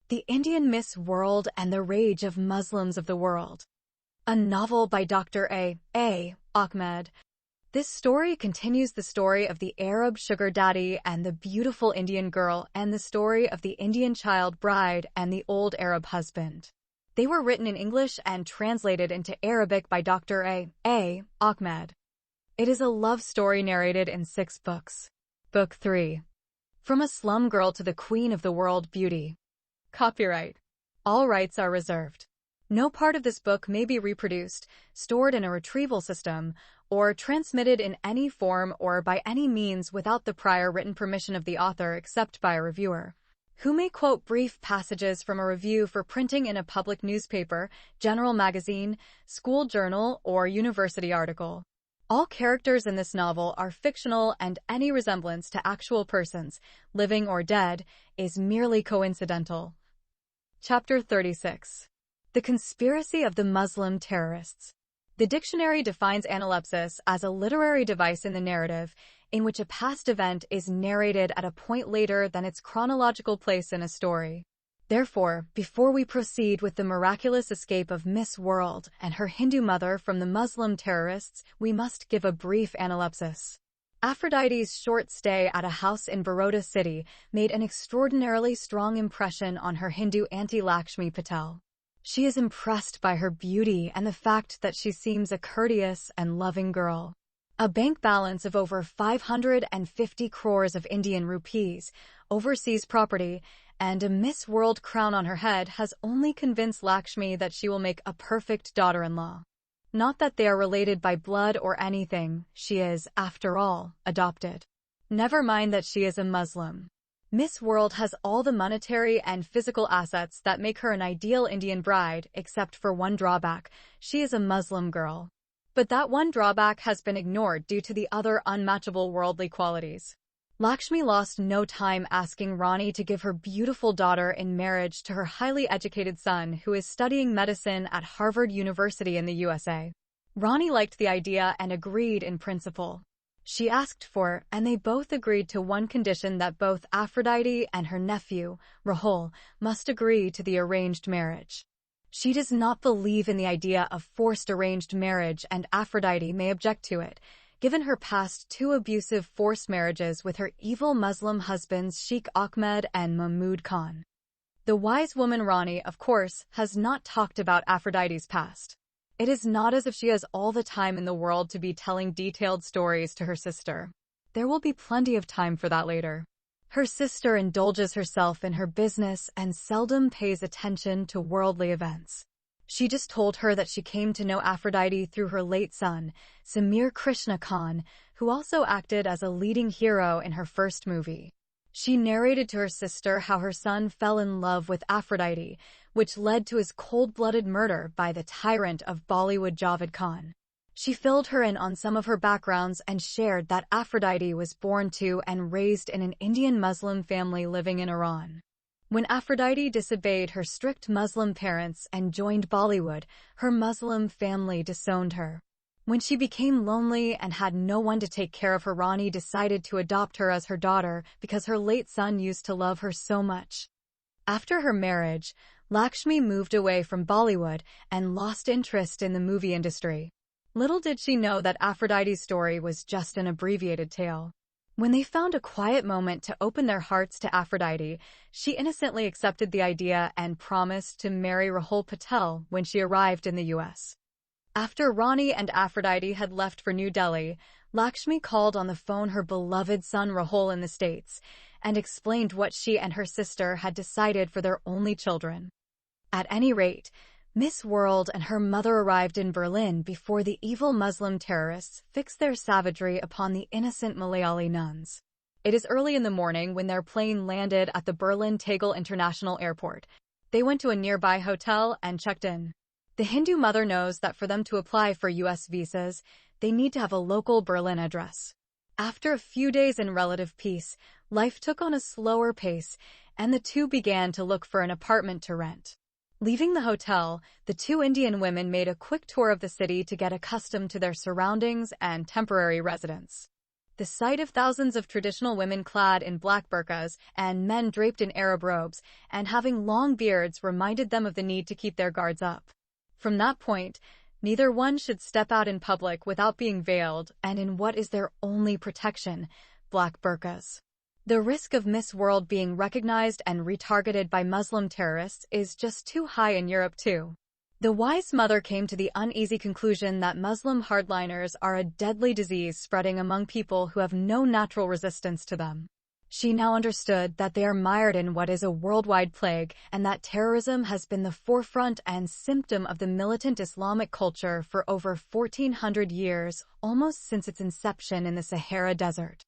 The Indian Miss World and the Rage of Muslims of the World. A novel by Dr. A. Ahmed. This story continues the story of the Arab sugar daddy and the beautiful Indian girl and the story of the Indian child bride and the old Arab husband. They were written in English and translated into Arabic by Dr. A. Ahmed. It is a love story narrated in 6 books. Book 3. From a Slum Girl to the Queen of the World Beauty. Copyright. All rights are reserved. No part of this book may be reproduced, stored in a retrieval system, or transmitted in any form or by any means without the prior written permission of the author except by a reviewer, who may quote brief passages from a review for printing in a public newspaper, general magazine, school journal, or university article. All characters in this novel are fictional and any resemblance to actual persons, living or dead, is merely coincidental. Chapter 36. The Conspiracy of the Muslim Terrorists. The dictionary defines analepsis as a literary device in the narrative, in which a past event is narrated at a point later than its chronological place in a story. Therefore, before we proceed with the miraculous escape of Miss World and her Hindu mother from the Muslim terrorists, we must give a brief analepsis. Aphrodite's short stay at a house in Baroda city made an extraordinarily strong impression on her Hindu auntie Lakshmi Patel. She is impressed by her beauty and the fact that she seems a courteous and loving girl. A bank balance of over 550 crores of Indian rupees, overseas property, and a Miss World crown on her head has only convinced Lakshmi that she will make a perfect daughter-in-law. Not that they are related by blood or anything, she is, after all, adopted. Never mind that she is a Muslim. Miss World has all the monetary and physical assets that make her an ideal Indian bride, except for one drawback: she is a Muslim girl. But that one drawback has been ignored due to the other unmatchable worldly qualities. Lakshmi lost no time asking Rani to give her beautiful daughter in marriage to her highly educated son who is studying medicine at Harvard University in the USA. Rani liked the idea and agreed in principle. She asked for, and they both agreed to one condition, that both Aphrodite and her nephew, Rahul, must agree to the arranged marriage. She does not believe in the idea of forced arranged marriage, and Aphrodite may object to it, given her past 2 abusive forced marriages with her evil Muslim husbands Sheikh Ahmed and Mahmud Khan. The wise woman Rani, of course, has not talked about Aphrodite's past. It is not as if she has all the time in the world to be telling detailed stories to her sister. There will be plenty of time for that later. Her sister indulges herself in her business and seldom pays attention to worldly events. She just told her that she came to know Aphrodite through her late son, Samir Krishna Khan, who also acted as a leading hero in her first movie. She narrated to her sister how her son fell in love with Aphrodite, which led to his cold-blooded murder by the tyrant of Bollywood Javed Khan. She filled her in on some of her backgrounds and shared that Aphrodite was born to and raised in an Indian Muslim family living in Iran. When Aphrodite disobeyed her strict Muslim parents and joined Bollywood, her Muslim family disowned her. When she became lonely and had no one to take care of her, Rani decided to adopt her as her daughter because her late son used to love her so much. After her marriage, Lakshmi moved away from Bollywood and lost interest in the movie industry. Little did she know that Aphrodite's story was just an abbreviated tale. When they found a quiet moment to open their hearts to Aphrodite, she innocently accepted the idea and promised to marry Rahul Patel when she arrived in the U.S. After Rani and Aphrodite had left for New Delhi, Lakshmi called on the phone her beloved son Rahul in the States and explained what she and her sister had decided for their only children. At any rate, Miss World and her mother arrived in Berlin before the evil Muslim terrorists fixed their savagery upon the innocent Malayali nuns. It is early in the morning when their plane landed at the Berlin Tegel International Airport. They went to a nearby hotel and checked in. The Hindu mother knows that for them to apply for U.S. visas, they need to have a local Berlin address. After a few days in relative peace, life took on a slower pace, and the two began to look for an apartment to rent. Leaving the hotel, the 2 Indian women made a quick tour of the city to get accustomed to their surroundings and temporary residence. The sight of thousands of traditional women clad in black burqas and men draped in Arab robes and having long beards reminded them of the need to keep their guards up. From that point, neither one should step out in public without being veiled and in what is their only protection, black burqas. The risk of Miss World being recognized and retargeted by Muslim terrorists is just too high in Europe too. The wise mother came to the uneasy conclusion that Muslim hardliners are a deadly disease spreading among people who have no natural resistance to them. She now understood that they are mired in what is a worldwide plague and that terrorism has been the forefront and symptom of the militant Islamic culture for over 1400 years, almost since its inception in the Sahara Desert.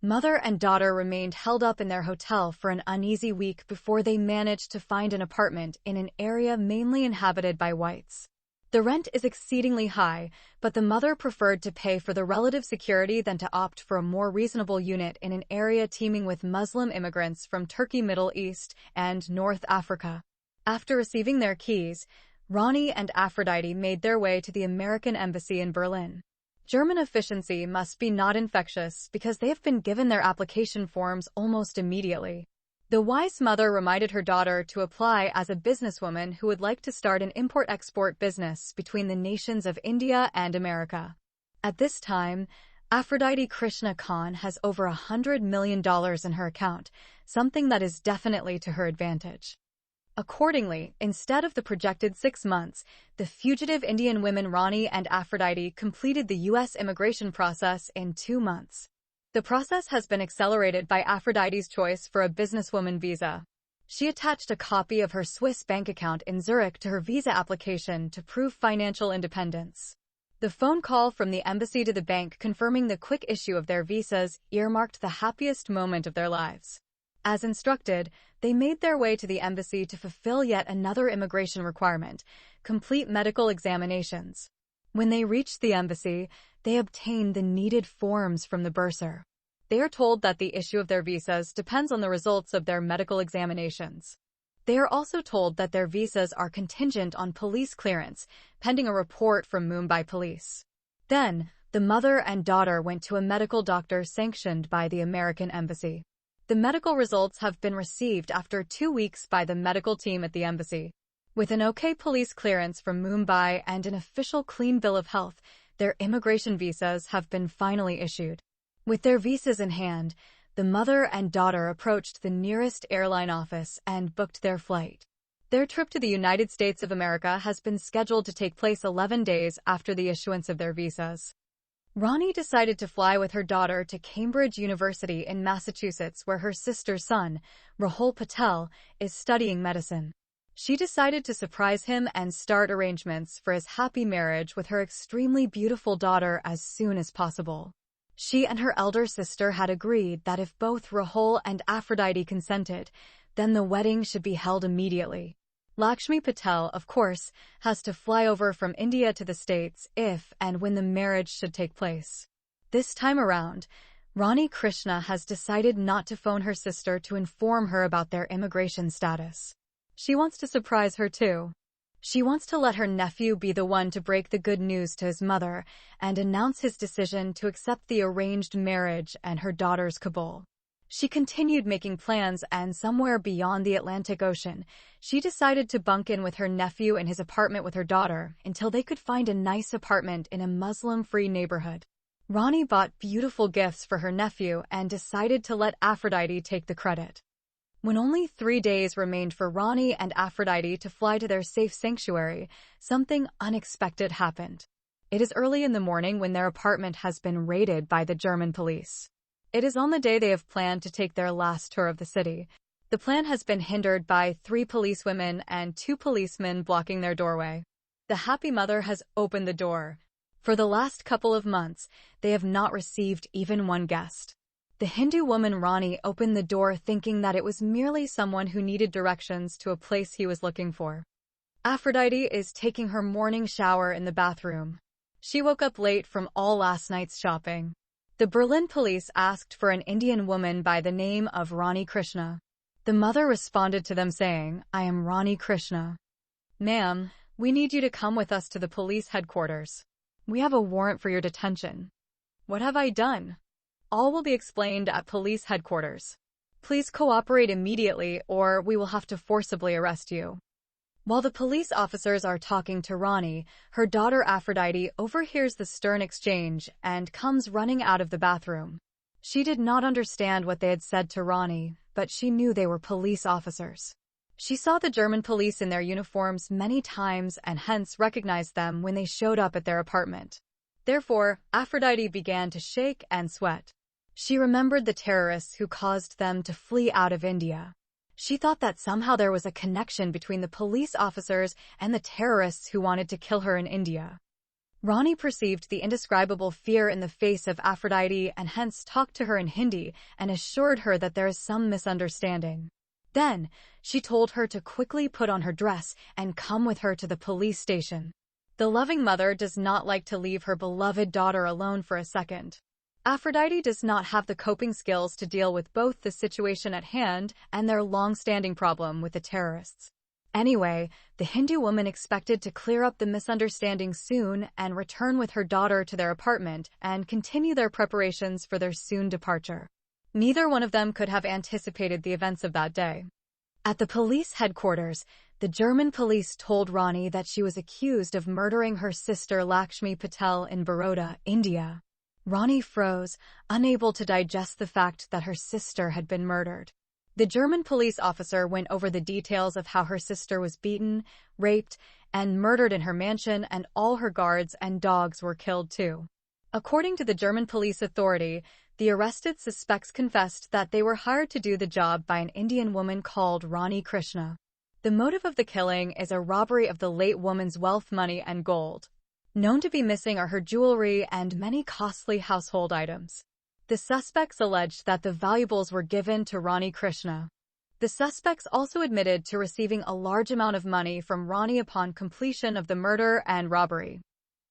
Mother and daughter remained held up in their hotel for an uneasy week before they managed to find an apartment in an area mainly inhabited by whites. The rent is exceedingly high, but the mother preferred to pay for the relative security than to opt for a more reasonable unit in an area teeming with Muslim immigrants from Turkey, Middle East, and North Africa. After receiving their keys, Ronnie and Aphrodite made their way to the American Embassy in Berlin. German efficiency must be not infectious because they have been given their application forms almost immediately. The wise mother reminded her daughter to apply as a businesswoman who would like to start an import-export business between the nations of India and America. At this time, Aphrodite Krishna Khan has over $100 million in her account, something that is definitely to her advantage. Accordingly, instead of the projected 6 months, the fugitive Indian women Ronnie and Aphrodite completed the U.S. immigration process in 2 months. The process has been accelerated by Aphrodite's choice for a businesswoman visa. She attached a copy of her Swiss bank account in Zurich to her visa application to prove financial independence. The phone call from the embassy to the bank confirming the quick issue of their visas earmarked the happiest moment of their lives. As instructed, they made their way to the embassy to fulfill yet another immigration requirement, complete medical examinations. When they reached the embassy, they obtained the needed forms from the bursar. They are told that the issue of their visas depends on the results of their medical examinations. They are also told that their visas are contingent on police clearance, pending a report from Mumbai police. Then, the mother and daughter went to a medical doctor sanctioned by the American embassy. The medical results have been received after 2 weeks by the medical team at the embassy. With an OK police clearance from Mumbai and an official clean bill of health, their immigration visas have been finally issued. With their visas in hand, the mother and daughter approached the nearest airline office and booked their flight. Their trip to the United States of America has been scheduled to take place 11 days after the issuance of their visas. Ronnie decided to fly with her daughter to Cambridge University in Massachusetts, where her sister's son, Rahul Patel, is studying medicine. She decided to surprise him and start arrangements for his happy marriage with her extremely beautiful daughter as soon as possible. She and her elder sister had agreed that if both Rahul and Aphrodite consented, then the wedding should be held immediately. Lakshmi Patel, of course, has to fly over from India to the States if and when the marriage should take place. This time around, Ronnie Krishna has decided not to phone her sister to inform her about their immigration status. She wants to surprise her too. She wants to let her nephew be the one to break the good news to his mother and announce his decision to accept the arranged marriage and her daughter's Kabul. She continued making plans, and somewhere beyond the Atlantic Ocean, she decided to bunk in with her nephew in his apartment with her daughter until they could find a nice apartment in a Muslim-free neighborhood. Ronnie bought beautiful gifts for her nephew and decided to let Aphrodite take the credit. When only 3 days remained for Ronnie and Aphrodite to fly to their safe sanctuary, something unexpected happened. It is early in the morning when their apartment has been raided by the German police. It is on the day they have planned to take their last tour of the city. The plan has been hindered by 3 policewomen and 2 policemen blocking their doorway. The happy mother has opened the door. For the last couple of months, they have not received even one guest. The Hindu woman Ronnie opened the door thinking that it was merely someone who needed directions to a place he was looking for. Aphrodite is taking her morning shower in the bathroom. She woke up late from all last night's shopping. The Berlin police asked for an Indian woman by the name of Ronnie Krishna. The mother responded to them saying, "I am Ronnie Krishna. Ma'am, we need you to come with us to the police headquarters. We have a warrant for your detention." "What have I done?" All will be explained at police headquarters. Please cooperate immediately or we will have to forcibly arrest you. While the police officers are talking to Ronnie, her daughter Aphrodite overhears the stern exchange and comes running out of the bathroom. She did not understand what they had said to Ronnie, but she knew they were police officers. She saw the German police in their uniforms many times and hence recognized them when they showed up at their apartment. Therefore, Aphrodite began to shake and sweat. She remembered the terrorists who caused them to flee out of India. She thought that somehow there was a connection between the police officers and the terrorists who wanted to kill her in India. Ronnie perceived the indescribable fear in the face of Aphrodite and hence talked to her in Hindi and assured her that there is some misunderstanding. Then, she told her to quickly put on her dress and come with her to the police station. The loving mother does not like to leave her beloved daughter alone for a second. Aphrodite does not have the coping skills to deal with both the situation at hand and their long-standing problem with the terrorists. Anyway, the Hindu woman expected to clear up the misunderstanding soon and return with her daughter to their apartment and continue their preparations for their soon departure. Neither one of them could have anticipated the events of that day. At the police headquarters, the German police told Ronnie that she was accused of murdering her sister Lakshmi Patel in Baroda, India. Ronnie froze, unable to digest the fact that her sister had been murdered. The German police officer went over the details of how her sister was beaten, raped, and murdered in her mansion, and all her guards and dogs were killed too. According to the German police authority, the arrested suspects confessed that they were hired to do the job by an Indian woman called Rani Krishna. The motive of the killing is a robbery of the late woman's wealth, money, and gold. Known to be missing are her jewelry and many costly household items. The suspects alleged that the valuables were given to Rani Krishna. The suspects also admitted to receiving a large amount of money from Rani upon completion of the murder and robbery.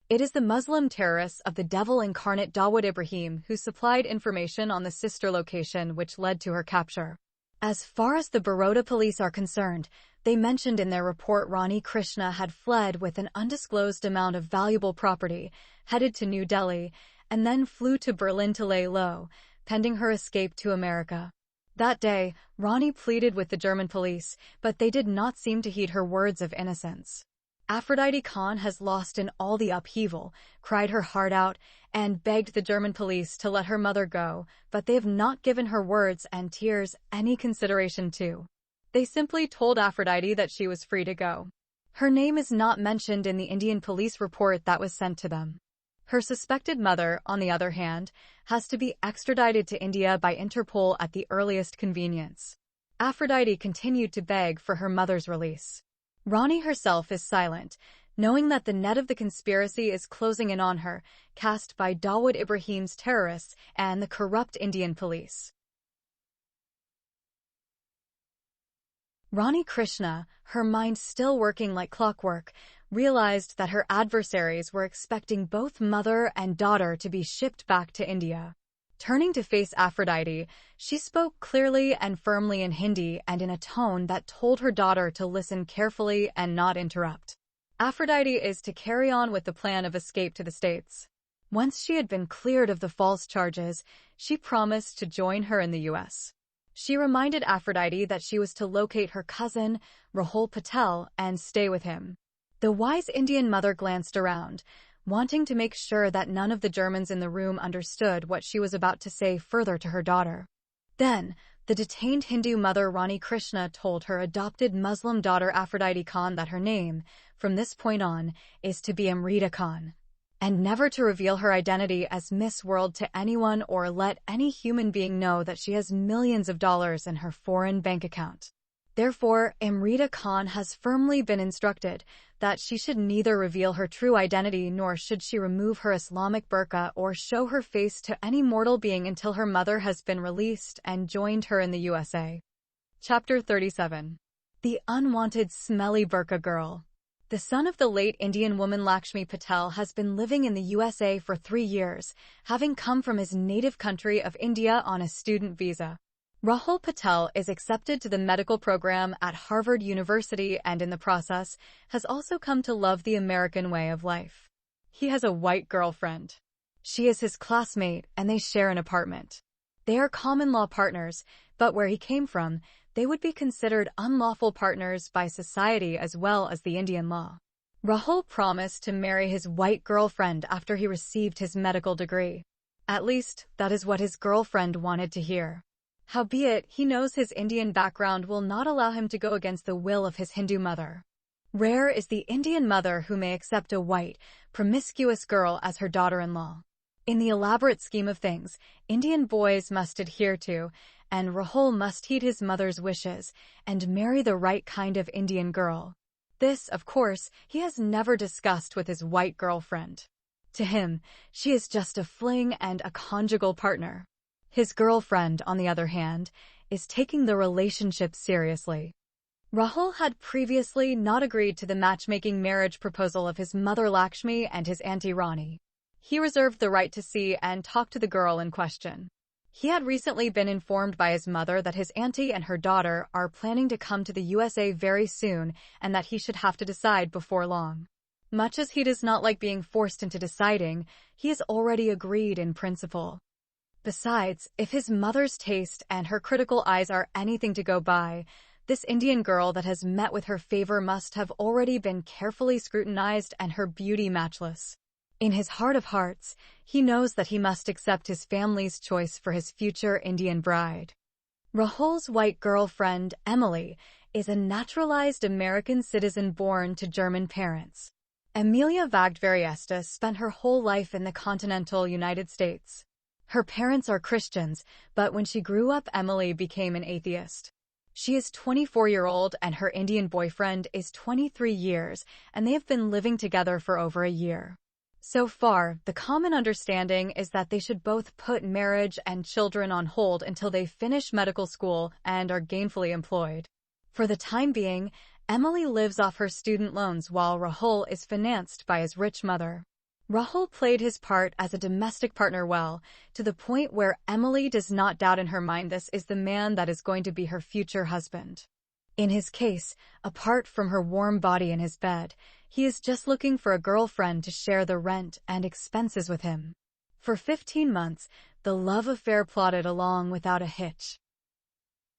It is the Muslim terrorists of the devil incarnate Dawood Ibrahim who supplied information on the sister location which led to her capture. As far as the Baroda police are concerned, they mentioned in their report Rani Krishna had fled with an undisclosed amount of valuable property, headed to New Delhi, and then flew to Berlin to lay low, pending her escape to America. That day, Rani pleaded with the German police, but they did not seem to heed her words of innocence. Aphrodite Khan has lost in all the upheaval, cried her heart out, and begged the German police to let her mother go, but they have not given her words and tears any consideration too. They simply told Aphrodite that she was free to go. Her name is not mentioned in the Indian police report that was sent to them. Her suspected mother, on the other hand, has to be extradited to India by Interpol at the earliest convenience. Aphrodite continued to beg for her mother's release. Rani herself is silent, knowing that the net of the conspiracy is closing in on her, cast by Dawood Ibrahim's terrorists and the corrupt Indian police. Rani Krishna, her mind still working like clockwork, realized that her adversaries were expecting both mother and daughter to be shipped back to India. Turning to face Aphrodite, she spoke clearly and firmly in Hindi and in a tone that told her daughter to listen carefully and not interrupt. Aphrodite is to carry on with the plan of escape to the States. Once she had been cleared of the false charges, she promised to join her in the U.S. She reminded Aphrodite that she was to locate her cousin, Rahul Patel, and stay with him. The wise Indian mother glanced around, wanting to make sure that none of the Germans in the room understood what she was about to say further to her daughter. Then, the detained Hindu mother Rani Krishna told her adopted Muslim daughter Aphrodite Khan that her name, from this point on, is to be Amrita Khan, and never to reveal her identity as Miss World to anyone or let any human being know that she has millions of dollars in her foreign bank account. Therefore, Amrita Khan has firmly been instructed that she should neither reveal her true identity nor should she remove her Islamic burqa or show her face to any mortal being until her mother has been released and joined her in the USA. Chapter 37. The Unwanted Smelly Burqa Girl. The son of the late Indian woman Lakshmi Patel has been living in the USA for 3 years, having come from his native country of India on a student visa. Rahul Patel is accepted to the medical program at Harvard University and in the process has also come to love the American way of life. He has a white girlfriend. She is his classmate and they share an apartment. They are common law partners, but where he came from, they would be considered unlawful partners by society as well as the Indian law. Rahul promised to marry his white girlfriend after he received his medical degree. At least, that is what his girlfriend wanted to hear. Howbeit, he knows his Indian background will not allow him to go against the will of his Hindu mother. Rare is the Indian mother who may accept a white, promiscuous girl as her daughter-in-law. In the elaborate scheme of things, Indian boys must adhere to, and Rahul must heed his mother's wishes, and marry the right kind of Indian girl. This, of course, he has never discussed with his white girlfriend. To him, she is just a fling and a conjugal partner. His girlfriend, on the other hand, is taking the relationship seriously. Rahul had previously not agreed to the matchmaking marriage proposal of his mother Lakshmi and his auntie Rani. He reserved the right to see and talk to the girl in question. He had recently been informed by his mother that his auntie and her daughter are planning to come to the USA very soon and that he should have to decide before long. Much as he does not like being forced into deciding, he has already agreed in principle. Besides, if his mother's taste and her critical eyes are anything to go by, this Indian girl that has met with her favor must have already been carefully scrutinized and her beauty matchless. In his heart of hearts, he knows that he must accept his family's choice for his future Indian bride. Rahul's white girlfriend, Emily, is a naturalized American citizen born to German parents. Emilia Vagdvariesta spent her whole life in the continental United States. Her parents are Christians, but when she grew up, Emily became an atheist. She is 24-year-old and her Indian boyfriend is 23 years, and they have been living together for over a year. So far, the common understanding is that they should both put marriage and children on hold until they finish medical school and are gainfully employed. For the time being, Emily lives off her student loans while Rahul is financed by his rich mother. Rahul played his part as a domestic partner well, to the point where Emily does not doubt in her mind this is the man that is going to be her future husband. In his case, apart from her warm body in his bed, he is just looking for a girlfriend to share the rent and expenses with him. For 15 months, the love affair plodded along without a hitch.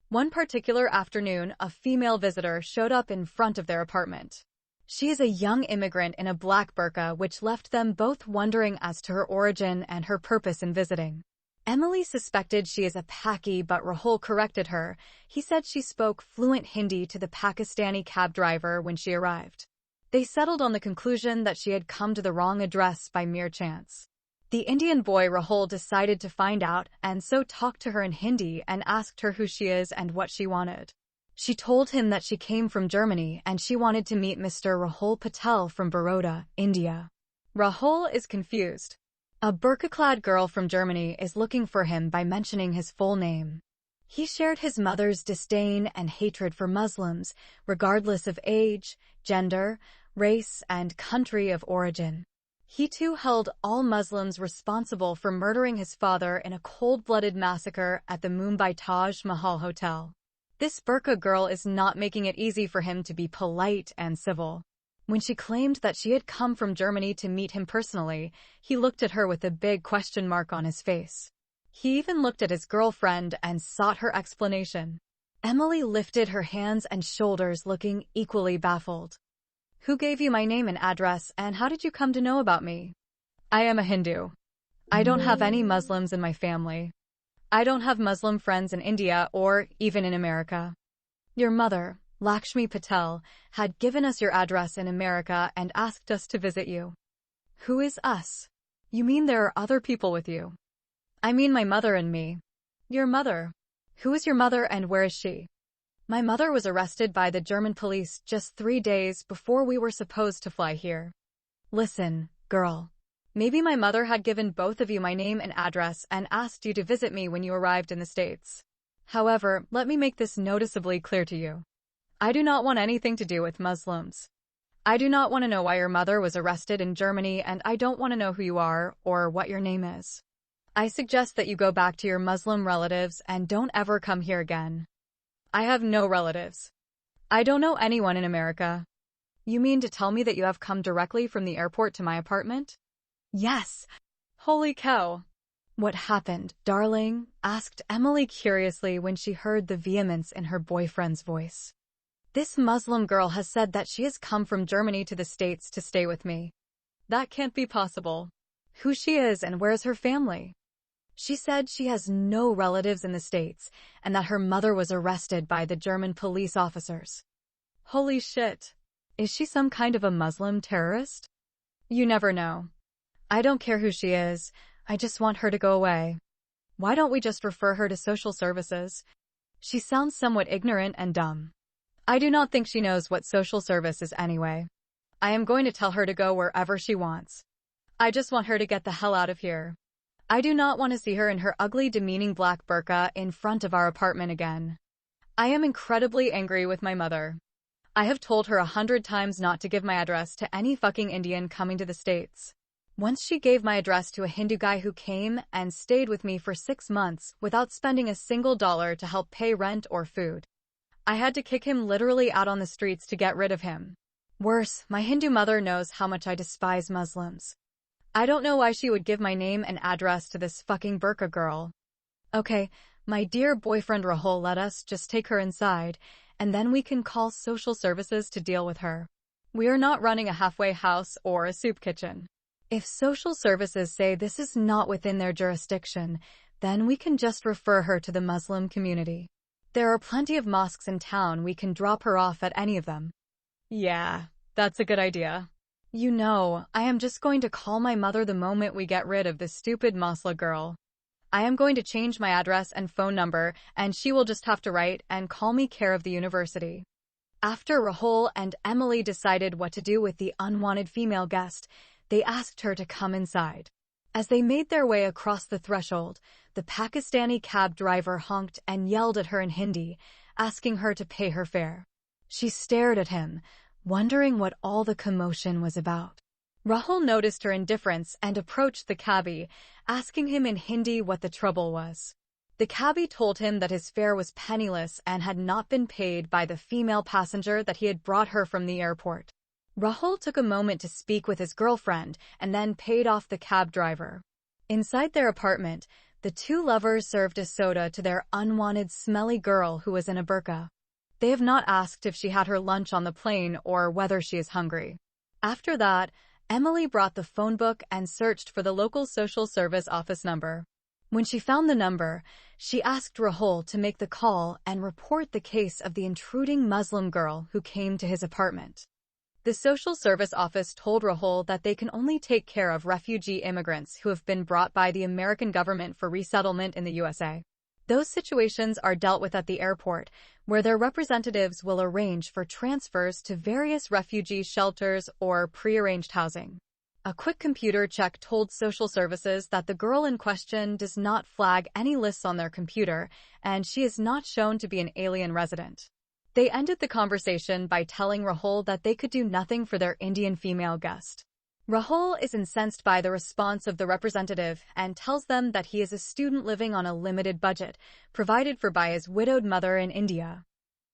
One particular afternoon, a female visitor showed up in front of their apartment. She is a young immigrant in a black burqa, which left them both wondering as to her origin and her purpose in visiting. Emily suspected she is a Paki, but Rahul corrected her. He said she spoke fluent Hindi to the Pakistani cab driver when she arrived. They settled on the conclusion that she had come to the wrong address by mere chance. The Indian boy Rahul decided to find out and so talked to her in Hindi and asked her who she is and what she wanted. She told him that she came from Germany and she wanted to meet Mr. Rahul Patel from Baroda, India. Rahul is confused. A burqa-clad girl from Germany is looking for him by mentioning his full name. He shared his mother's disdain and hatred for Muslims, regardless of age, gender, race, and country of origin. He too held all Muslims responsible for murdering his father in a cold-blooded massacre at the Mumbai Taj Mahal Hotel. This burqa girl is not making it easy for him to be polite and civil. When she claimed that she had come from Germany to meet him personally, he looked at her with a big question mark on his face. He even looked at his girlfriend and sought her explanation. Emily lifted her hands and shoulders, looking equally baffled. Who gave you my name and address, and how did you come to know about me? I am a Hindu. I don't have any Muslims in my family. I don't have Muslim friends in India or even in America. Your mother, Lakshmi Patel, had given us your address in America and asked us to visit you. Who is us? You mean there are other people with you? I mean my mother and me. Your mother? Who is your mother and where is she? My mother was arrested by the German police just 3 days before we were supposed to fly here. Listen, girl. Maybe my mother had given both of you my name and address and asked you to visit me when you arrived in the States. However, let me make this noticeably clear to you. I do not want anything to do with Muslims. I do not want to know why your mother was arrested in Germany, and I don't want to know who you are or what your name is. I suggest that you go back to your Muslim relatives and don't ever come here again. I have no relatives. I don't know anyone in America. You mean to tell me that you have come directly from the airport to my apartment? Yes. Holy cow. What happened, darling? Asked Emily curiously when she heard the vehemence in her boyfriend's voice. This Muslim girl has said that she has come from Germany to the States to stay with me. That can't be possible. Who she is and where's her family? She said she has no relatives in the States and that her mother was arrested by the German police officers. Holy shit. Is she some kind of a Muslim terrorist? You never know. I don't care who she is. I just want her to go away. Why don't we just refer her to social services? She sounds somewhat ignorant and dumb. I do not think she knows what social service is anyway. I am going to tell her to go wherever she wants. I just want her to get the hell out of here. I do not want to see her in her ugly, demeaning black burqa in front of our apartment again. I am incredibly angry with my mother. I have told her 100 times not to give my address to any fucking Indian coming to the States. Once she gave my address to a Hindu guy who came and stayed with me for 6 months without spending a single dollar to help pay rent or food. I had to kick him literally out on the streets to get rid of him. Worse, my Hindu mother knows how much I despise Muslims. I don't know why she would give my name and address to this fucking burqa girl. Okay, my dear boyfriend Rahul, let us just take her inside, and then we can call social services to deal with her. We are not running a halfway house or a soup kitchen. If social services say this is not within their jurisdiction, then we can just refer her to the Muslim community. There are plenty of mosques in town, we can drop her off at any of them. Yeah, that's a good idea. You know, I am just going to call my mother the moment we get rid of this stupid Masla girl. I am going to change my address and phone number, and she will just have to write and call me care of the university. After Rahul and Emily decided what to do with the unwanted female guest, they asked her to come inside. As they made their way across the threshold, the Pakistani cab driver honked and yelled at her in Hindi, asking her to pay her fare. She stared at him, wondering what all the commotion was about. Rahul noticed her indifference and approached the cabbie, asking him in Hindi what the trouble was. The cabbie told him that his fare was penniless and had not been paid by the female passenger that he had brought her from the airport. Rahul took a moment to speak with his girlfriend and then paid off the cab driver. Inside their apartment, the two lovers served a soda to their unwanted, smelly girl who was in a burqa. They have not asked if she had her lunch on the plane or whether she is hungry. After that, Emily brought the phone book and searched for the local social service office number. When she found the number, she asked Rahul to make the call and report the case of the intruding Muslim girl who came to his apartment. The social service office told Rahul that they can only take care of refugee immigrants who have been brought by the American government for resettlement in the USA. Those situations are dealt with at the airport, where their representatives will arrange for transfers to various refugee shelters or prearranged housing. A quick computer check told social services that the girl in question does not flag any lists on their computer, and she is not shown to be an alien resident. They ended the conversation by telling Rahul that they could do nothing for their Indian female guest. Rahul is incensed by the response of the representative and tells them that he is a student living on a limited budget, provided for by his widowed mother in India.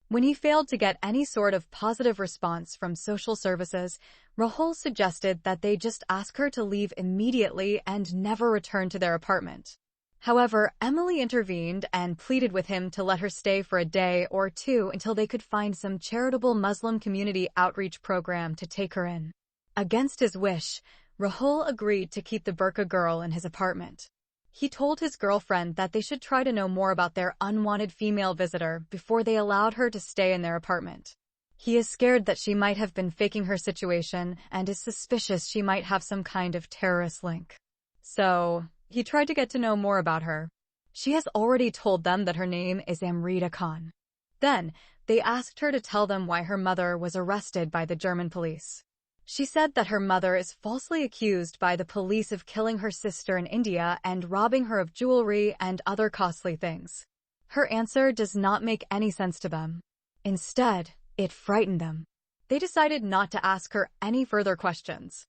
When he failed to get any sort of positive response from social services, Rahul suggested that they just ask her to leave immediately and never return to their apartment. However, Emily intervened and pleaded with him to let her stay for a day or two until they could find some charitable Muslim community outreach program to take her in. Against his wish, Rahul agreed to keep the burqa girl in his apartment. He told his girlfriend that they should try to know more about their unwanted female visitor before they allowed her to stay in their apartment. He is scared that she might have been faking her situation and is suspicious she might have some kind of terrorist link. So, he tried to get to know more about her. She has already told them that her name is Amrita Khan. Then, they asked her to tell them why her mother was arrested by the German police. She said that her mother is falsely accused by the police of killing her sister in India and robbing her of jewelry and other costly things. Her answer does not make any sense to them. Instead, it frightened them. They decided not to ask her any further questions.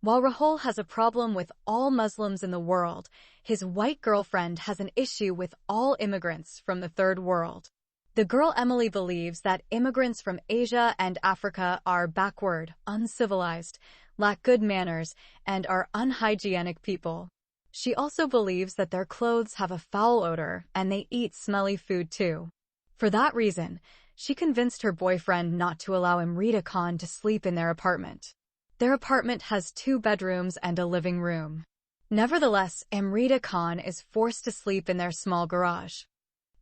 While Rahul has a problem with all Muslims in the world, his white girlfriend has an issue with all immigrants from the third world. The girl Emily believes that immigrants from Asia and Africa are backward, uncivilized, lack good manners, and are unhygienic people. She also believes that their clothes have a foul odor and they eat smelly food too. For that reason, she convinced her boyfriend not to allow Amrita Khan to sleep in their apartment. Their apartment has 2 bedrooms and a living room. Nevertheless, Amrita Khan is forced to sleep in their small garage.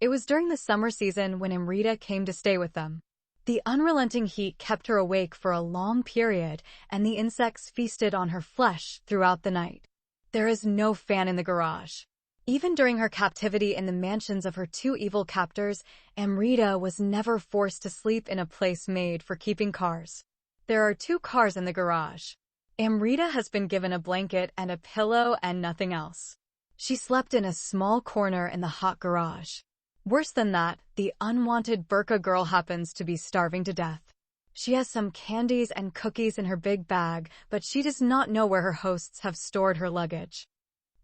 It was during the summer season when Amrita came to stay with them. The unrelenting heat kept her awake for a long period, and the insects feasted on her flesh throughout the night. There is no fan in the garage. Even during her captivity in the mansions of her 2 evil captors, Amrita was never forced to sleep in a place made for keeping cars. There are 2 cars in the garage. Amrita has been given a blanket and a pillow and nothing else. She slept in a small corner in the hot garage. Worse than that, the unwanted burqa girl happens to be starving to death. She has some candies and cookies in her big bag, but she does not know where her hosts have stored her luggage.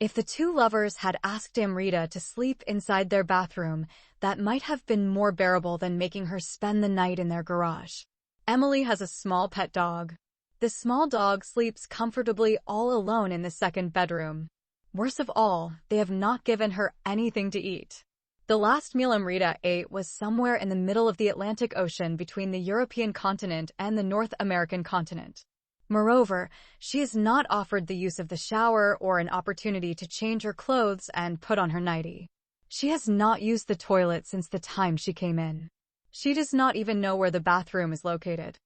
If the 2 lovers had asked Amrita to sleep inside their bathroom, that might have been more bearable than making her spend the night in their garage. Emily has a small pet dog. The small dog sleeps comfortably all alone in the 2nd bedroom. Worst of all, they have not given her anything to eat. The last meal Amrita ate was somewhere in the middle of the Atlantic Ocean between the European continent and the North American continent. Moreover, she is not offered the use of the shower or an opportunity to change her clothes and put on her nightie. She has not used the toilet since the time she came in. She does not even know where the bathroom is located.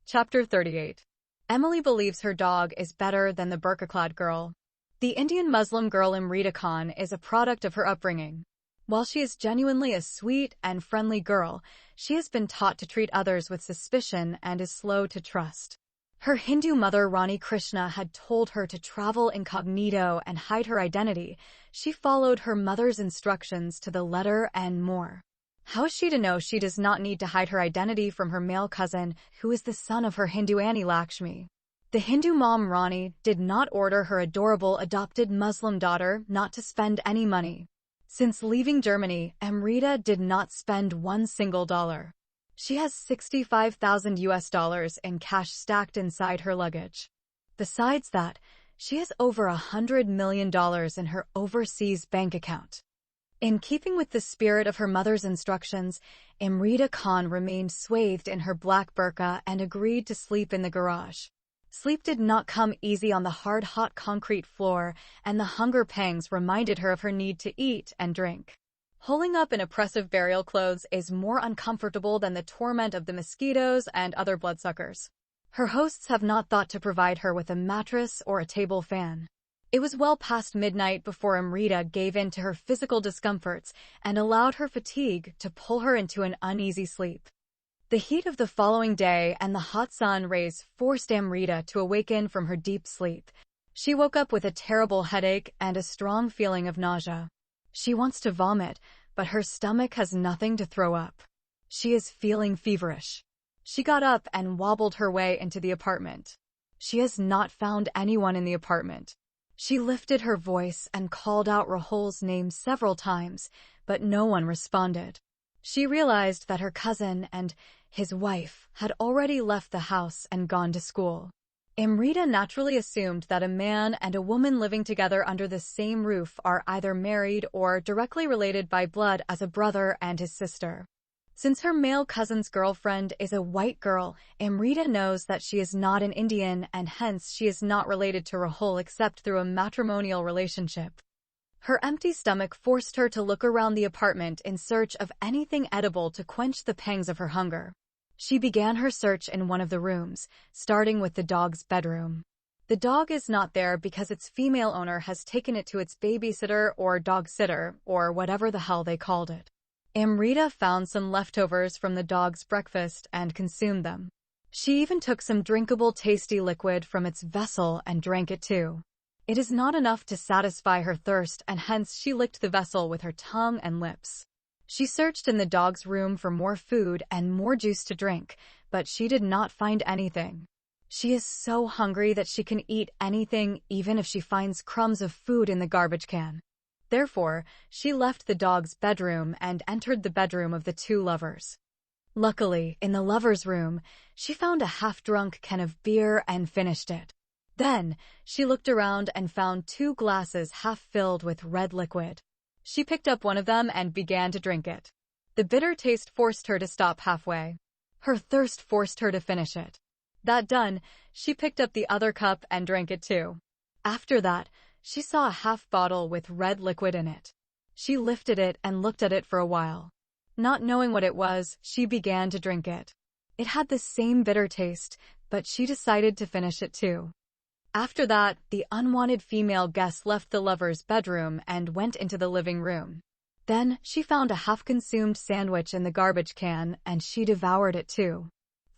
Chapter 38. Emily believes her dog is better than the burqa-clad girl. The Indian Muslim girl Amrita Khan is a product of her upbringing. While she is genuinely a sweet and friendly girl, she has been taught to treat others with suspicion and is slow to trust. Her Hindu mother Rani Krishna had told her to travel incognito and hide her identity. She followed her mother's instructions to the letter and more. How is she to know she does not need to hide her identity from her male cousin, who is the son of her Hindu Annie Lakshmi? The Hindu mom Rani did not order her adorable adopted Muslim daughter not to spend any money. Since leaving Germany, Amrita did not spend one single dollar. She has $65,000 in cash stacked inside her luggage. Besides that, she has over $100 million in her overseas bank account. In keeping with the spirit of her mother's instructions, Amrita Khan remained swathed in her black burqa and agreed to sleep in the garage. Sleep did not come easy on the hard, hot concrete floor, and the hunger pangs reminded her of her need to eat and drink. Holing up in oppressive burial clothes is more uncomfortable than the torment of the mosquitoes and other bloodsuckers. Her hosts have not thought to provide her with a mattress or a table fan. It was well past midnight before Amrita gave in to her physical discomforts and allowed her fatigue to pull her into an uneasy sleep. The heat of the following day and the hot sun rays forced Amrita to awaken from her deep sleep. She woke up with a terrible headache and a strong feeling of nausea. She wants to vomit, but her stomach has nothing to throw up. She is feeling feverish. She got up and wobbled her way into the apartment. She has not found anyone in the apartment. She lifted her voice and called out Rahul's name several times, but no one responded. She realized that her cousin and his wife had already left the house and gone to school. Amrita naturally assumed that a man and a woman living together under the same roof are either married or directly related by blood as a brother and his sister. Since her male cousin's girlfriend is a white girl, Amrita knows that she is not an Indian and hence she is not related to Rahul except through a matrimonial relationship. Her empty stomach forced her to look around the apartment in search of anything edible to quench the pangs of her hunger. She began her search in one of the rooms, starting with the dog's bedroom. The dog is not there because its female owner has taken it to its babysitter or dog sitter, or whatever the hell they called it. Amrita found some leftovers from the dog's breakfast and consumed them. She even took some drinkable tasty liquid from its vessel and drank it too. It is not enough to satisfy her thirst and hence she licked the vessel with her tongue and lips. She searched in the dog's room for more food and more juice to drink, but she did not find anything. She is so hungry that she can eat anything even if she finds crumbs of food in the garbage can. Therefore, she left the dog's bedroom and entered the bedroom of the 2 lovers. Luckily, in the lovers' room, she found a half-drunk can of beer and finished it. Then, she looked around and found 2 glasses half filled with red liquid. She picked up one of them and began to drink it. The bitter taste forced her to stop halfway. Her thirst forced her to finish it. That done, she picked up the other cup and drank it too. After that, she saw a half bottle with red liquid in it. She lifted it and looked at it for a while. Not knowing what it was, she began to drink it. It had the same bitter taste, but she decided to finish it too. After that, the unwanted female guest left the lover's bedroom and went into the living room. Then, she found a half-consumed sandwich in the garbage can, and she devoured it too.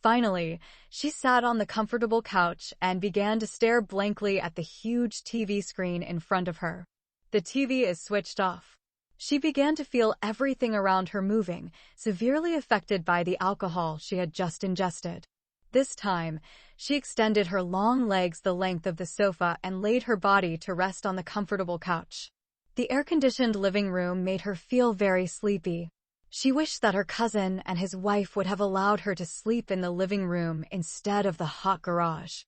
Finally, she sat on the comfortable couch and began to stare blankly at the huge TV screen in front of her. The TV is switched off. She began to feel everything around her moving, severely affected by the alcohol she had just ingested. This time, she extended her long legs the length of the sofa and laid her body to rest on the comfortable couch. The air-conditioned living room made her feel very sleepy. She wished that her cousin and his wife would have allowed her to sleep in the living room instead of the hot garage.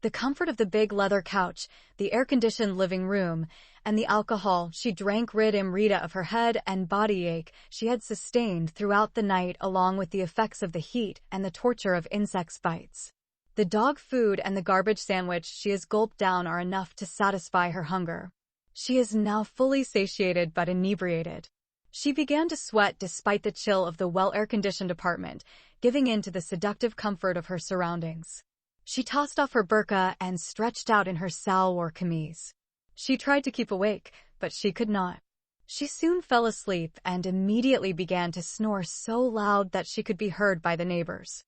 The comfort of the big leather couch, the air-conditioned living room, and the alcohol she drank rid Amrita of her head and body ache she had sustained throughout the night, along with the effects of the heat and the torture of insect bites. The dog food and the garbage sandwich she has gulped down are enough to satisfy her hunger. She is now fully satiated but inebriated. She began to sweat despite the chill of the well-air-conditioned apartment, giving in to the seductive comfort of her surroundings. She tossed off her burqa and stretched out in her salwar kameez. She tried to keep awake, but she could not. She soon fell asleep and immediately began to snore so loud that she could be heard by the neighbors.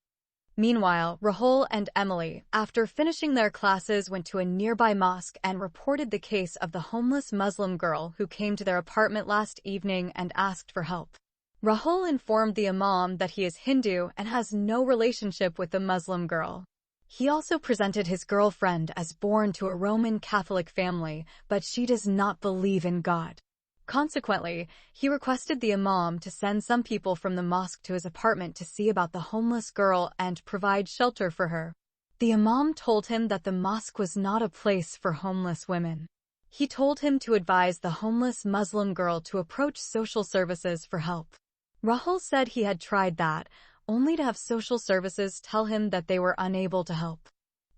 Meanwhile, Rahul and Emily, after finishing their classes, went to a nearby mosque and reported the case of the homeless Muslim girl who came to their apartment last evening and asked for help. Rahul informed the imam that he is Hindu and has no relationship with the Muslim girl. He also presented his girlfriend as born to a Roman Catholic family, but she does not believe in God. Consequently, he requested the imam to send some people from the mosque to his apartment to see about the homeless girl and provide shelter for her. The imam told him that the mosque was not a place for homeless women. He told him to advise the homeless Muslim girl to approach social services for help. Rahul said he had tried that, only to have social services tell him that they were unable to help.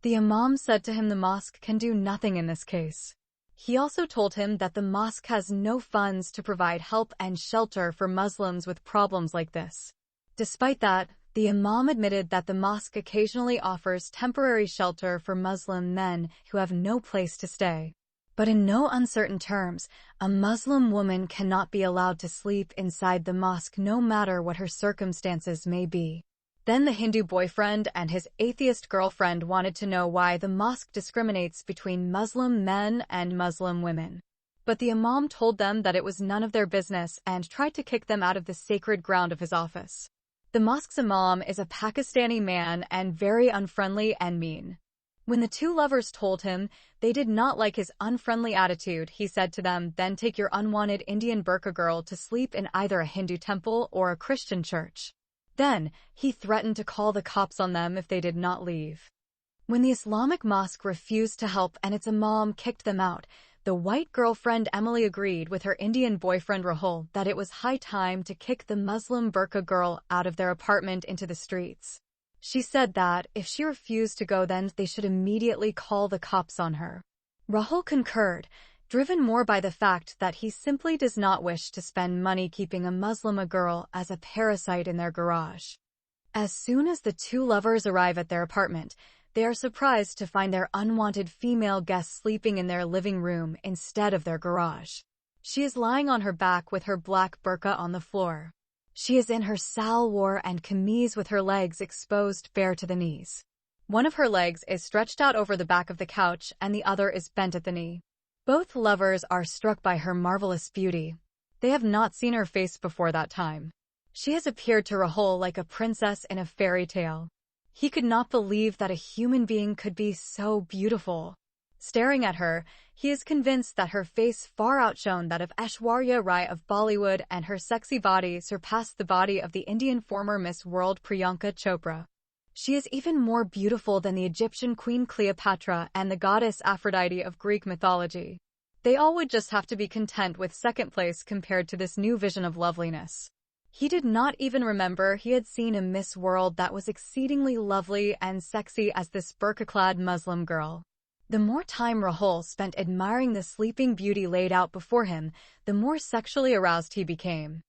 The imam said to him the mosque can do nothing in this case. He also told him that the mosque has no funds to provide help and shelter for Muslims with problems like this. Despite that, the imam admitted that the mosque occasionally offers temporary shelter for Muslim men who have no place to stay. But in no uncertain terms, a Muslim woman cannot be allowed to sleep inside the mosque no matter what her circumstances may be. Then the Hindu boyfriend and his atheist girlfriend wanted to know why the mosque discriminates between Muslim men and Muslim women. But the imam told them that it was none of their business and tried to kick them out of the sacred ground of his office. The mosque's imam is a Pakistani man and very unfriendly and mean. When the two lovers told him they did not like his unfriendly attitude, he said to them, "Then take your unwanted Indian burqa girl to sleep in either a Hindu temple or a Christian church." Then, he threatened to call the cops on them if they did not leave. When the Islamic mosque refused to help and its imam kicked them out, the white girlfriend Emily agreed with her Indian boyfriend Rahul that it was high time to kick the Muslim burqa girl out of their apartment into the streets. She said that if she refused to go, then they should immediately call the cops on her. Rahul concurred, driven more by the fact that he simply does not wish to spend money keeping a Muslim girl as a parasite in their garage. As soon as the two lovers arrive at their apartment, they are surprised to find their unwanted female guest sleeping in their living room instead of their garage. She is lying on her back with her black burqa on the floor. She is in her salwar and kameez with her legs exposed bare to the knees. One of her legs is stretched out over the back of the couch and the other is bent at the knee. Both lovers are struck by her marvelous beauty. They have not seen her face before that time. She has appeared to Rahul like a princess in a fairy tale. He could not believe that a human being could be so beautiful. Staring at her, he is convinced that her face far outshone that of Aishwarya Rai of Bollywood and her sexy body surpassed the body of the Indian former Miss World Priyanka Chopra. She is even more beautiful than the Egyptian Queen Cleopatra and the goddess Aphrodite of Greek mythology. They all would just have to be content with second place compared to this new vision of loveliness. He did not even remember he had seen a Miss World that was exceedingly lovely and sexy as this burqa-clad Muslim girl. The more time Rahul spent admiring the sleeping beauty laid out before him, the more sexually aroused he became.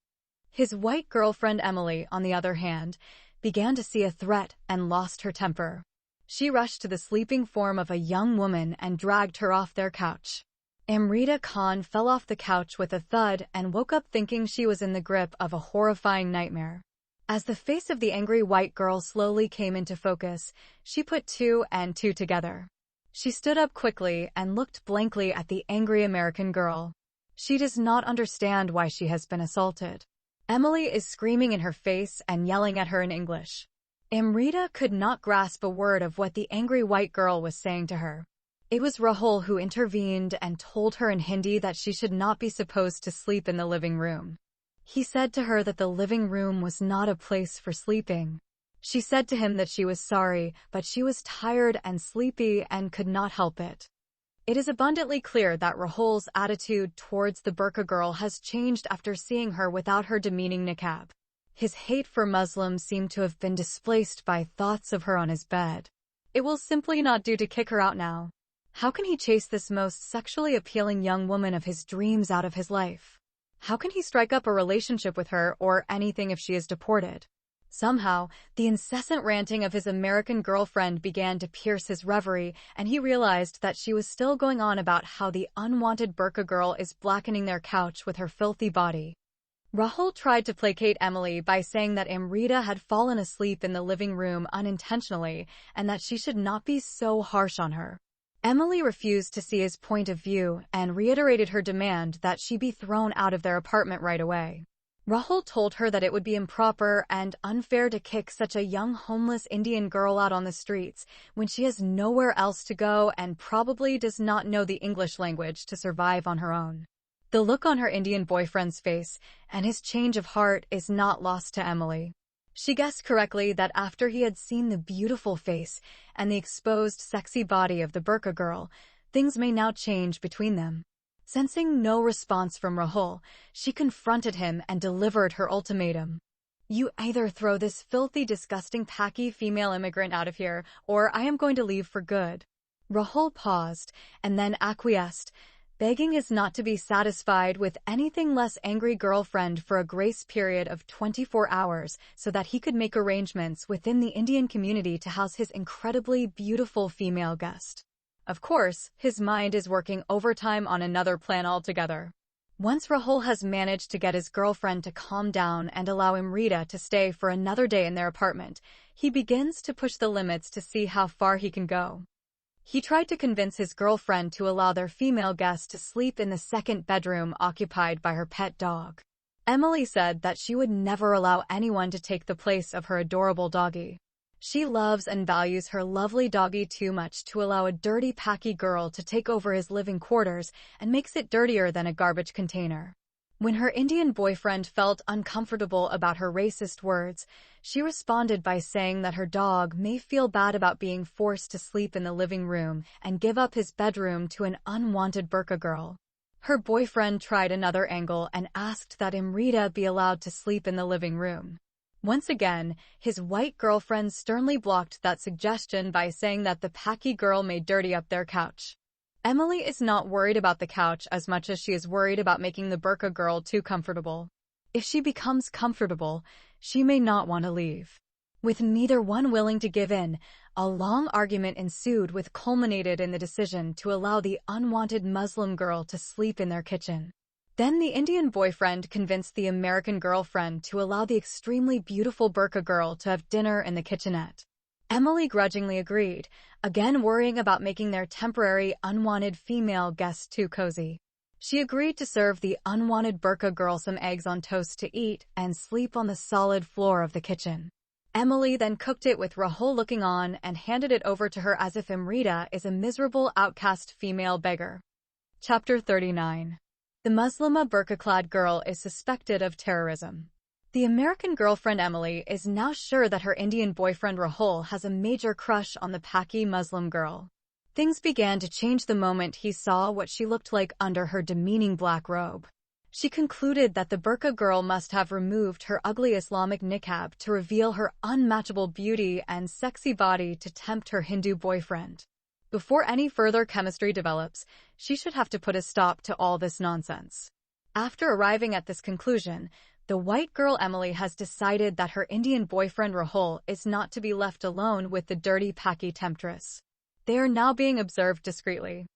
His white girlfriend Emily, on the other hand, began to see a threat and lost her temper. She rushed to the sleeping form of a young woman and dragged her off their couch. Amrita Khan fell off the couch with a thud and woke up thinking she was in the grip of a horrifying nightmare. As the face of the angry white girl slowly came into focus, she put two and two together. She stood up quickly and looked blankly at the angry American girl. She does not understand why she has been assaulted. Emily is screaming in her face and yelling at her in English. Amrita could not grasp a word of what the angry white girl was saying to her. It was Rahul who intervened and told her in Hindi that she should not be supposed to sleep in the living room. He said to her that the living room was not a place for sleeping. She said to him that she was sorry, but she was tired and sleepy and could not help it. It is abundantly clear that Rahul's attitude towards the burqa girl has changed after seeing her without her demeaning niqab. His hate for Muslims seemed to have been displaced by thoughts of her on his bed. It will simply not do to kick her out now. How can he chase this most sexually appealing young woman of his dreams out of his life? How can he strike up a relationship with her or anything if she is deported? Somehow, the incessant ranting of his American girlfriend began to pierce his reverie, and he realized that she was still going on about how the unwanted burqa girl is blackening their couch with her filthy body. Rahul tried to placate Emily by saying that Amrita had fallen asleep in the living room unintentionally and that she should not be so harsh on her. Emily refused to see his point of view and reiterated her demand that she be thrown out of their apartment right away. Rahul told her that it would be improper and unfair to kick such a young homeless Indian girl out on the streets when she has nowhere else to go and probably does not know the English language to survive on her own. The look on her Indian boyfriend's face and his change of heart is not lost to Emily. She guessed correctly that after he had seen the beautiful face and the exposed sexy body of the burqa girl, things may now change between them. Sensing no response from Rahul, she confronted him and delivered her ultimatum. You either throw this filthy, disgusting Paki female immigrant out of here, or I am going to leave for good. Rahul paused and then acquiesced, begging his not to be satisfied with anything less angry girlfriend for a grace period of 24 hours so that he could make arrangements within the Indian community to house his incredibly beautiful female guest. Of course, his mind is working overtime on another plan altogether. Once Rahul has managed to get his girlfriend to calm down and allow Amrita to stay for another day in their apartment, he begins to push the limits to see how far he can go. He tried to convince his girlfriend to allow their female guest to sleep in the second bedroom occupied by her pet dog. Emily said that she would never allow anyone to take the place of her adorable doggy. She loves and values her lovely doggy too much to allow a dirty Paki girl to take over his living quarters and makes it dirtier than a garbage container. When her Indian boyfriend felt uncomfortable about her racist words, she responded by saying that her dog may feel bad about being forced to sleep in the living room and give up his bedroom to an unwanted burqa girl. Her boyfriend tried another angle and asked that Amrita be allowed to sleep in the living room. Once again, his white girlfriend sternly blocked that suggestion by saying that the Paki girl may dirty up their couch. Emily is not worried about the couch as much as she is worried about making the burqa girl too comfortable. If she becomes comfortable, she may not want to leave. With neither one willing to give in, a long argument ensued which culminated in the decision to allow the unwanted Muslim girl to sleep in their kitchen. Then the Indian boyfriend convinced the American girlfriend to allow the extremely beautiful burqa girl to have dinner in the kitchenette. Emily grudgingly agreed, again worrying about making their temporary unwanted female guest too cozy. She agreed to serve the unwanted burqa girl some eggs on toast to eat and sleep on the solid floor of the kitchen. Emily then cooked it with Rahul looking on and handed it over to her as if Amrita is a miserable outcast female beggar. Chapter 39. The Muslima burqa-clad girl is suspected of terrorism. The American girlfriend Emily is now sure that her Indian boyfriend Rahul has a major crush on the Paki Muslim girl. Things began to change the moment he saw what she looked like under her demeaning black robe. She concluded that the burqa girl must have removed her ugly Islamic niqab to reveal her unmatchable beauty and sexy body to tempt her Hindu boyfriend. Before any further chemistry develops, she should have to put a stop to all this nonsense. After arriving at this conclusion, the white girl Emily has decided that her Indian boyfriend Rahul is not to be left alone with the dirty Paki temptress. They are now being observed discreetly.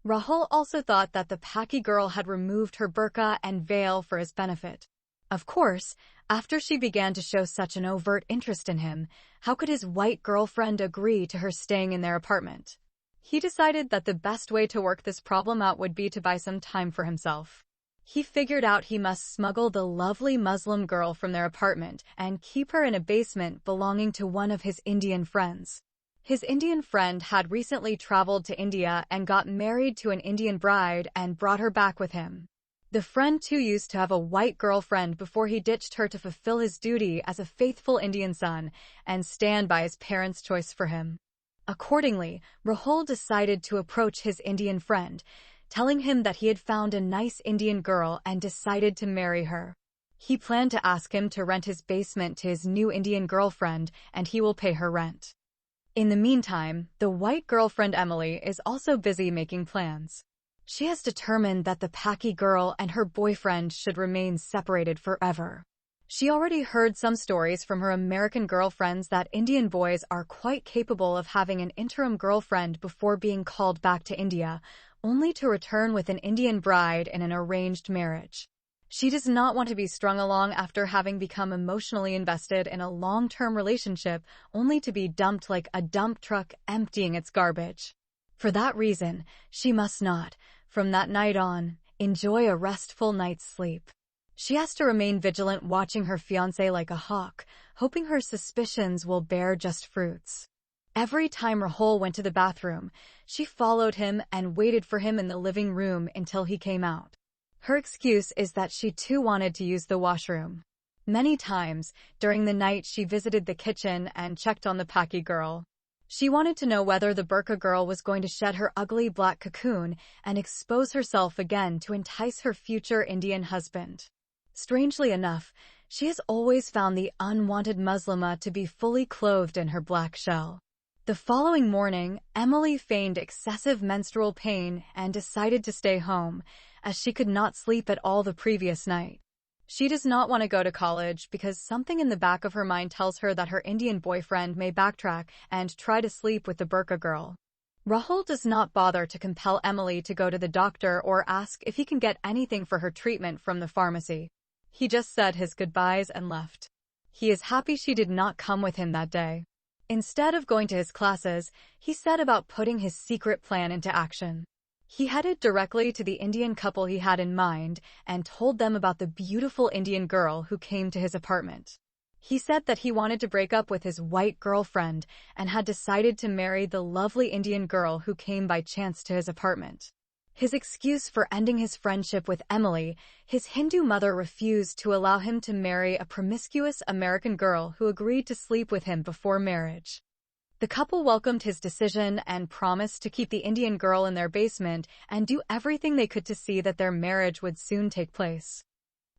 Rahul also thought that the Paki girl had removed her burqa and veil for his benefit. Of course, after she began to show such an overt interest in him, how could his white girlfriend agree to her staying in their apartment? He decided that the best way to work this problem out would be to buy some time for himself. He figured out he must smuggle the lovely Muslim girl from their apartment and keep her in a basement belonging to one of his Indian friends. His Indian friend had recently traveled to India and got married to an Indian bride and brought her back with him. The friend too used to have a white girlfriend before he ditched her to fulfill his duty as a faithful Indian son and stand by his parents' choice for him. Accordingly, Rahul decided to approach his Indian friend, telling him that he had found a nice Indian girl and decided to marry her. He planned to ask him to rent his basement to his new Indian girlfriend and he will pay her rent. In the meantime, the white girlfriend Emily is also busy making plans. She has determined that the Paki girl and her boyfriend should remain separated forever. She already heard some stories from her American girlfriends that Indian boys are quite capable of having an interim girlfriend before being called back to India, only to return with an Indian bride in an arranged marriage. She does not want to be strung along after having become emotionally invested in a long-term relationship only to be dumped like a dump truck emptying its garbage. For that reason, she must not, from that night on, enjoy a restful night's sleep. She has to remain vigilant, watching her fiancé like a hawk, hoping her suspicions will bear just fruits. Every time Rahul went to the bathroom, she followed him and waited for him in the living room until he came out. Her excuse is that she too wanted to use the washroom. Many times, during the night she visited the kitchen and checked on the Paki girl. She wanted to know whether the burqa girl was going to shed her ugly black cocoon and expose herself again to entice her future Indian husband. Strangely enough, she has always found the unwanted Muslima to be fully clothed in her black shell. The following morning, Emily feigned excessive menstrual pain and decided to stay home, as she could not sleep at all the previous night. She does not want to go to college because something in the back of her mind tells her that her Indian boyfriend may backtrack and try to sleep with the burqa girl. Rahul does not bother to compel Emily to go to the doctor or ask if he can get anything for her treatment from the pharmacy. He just said his goodbyes and left. He is happy she did not come with him that day. Instead of going to his classes, he set about putting his secret plan into action. He headed directly to the Indian couple he had in mind and told them about the beautiful Indian girl who came to his apartment. He said that he wanted to break up with his white girlfriend and had decided to marry the lovely Indian girl who came by chance to his apartment. His excuse for ending his friendship with Emily, his Hindu mother refused to allow him to marry a promiscuous American girl who agreed to sleep with him before marriage. The couple welcomed his decision and promised to keep the Indian girl in their basement and do everything they could to see that their marriage would soon take place.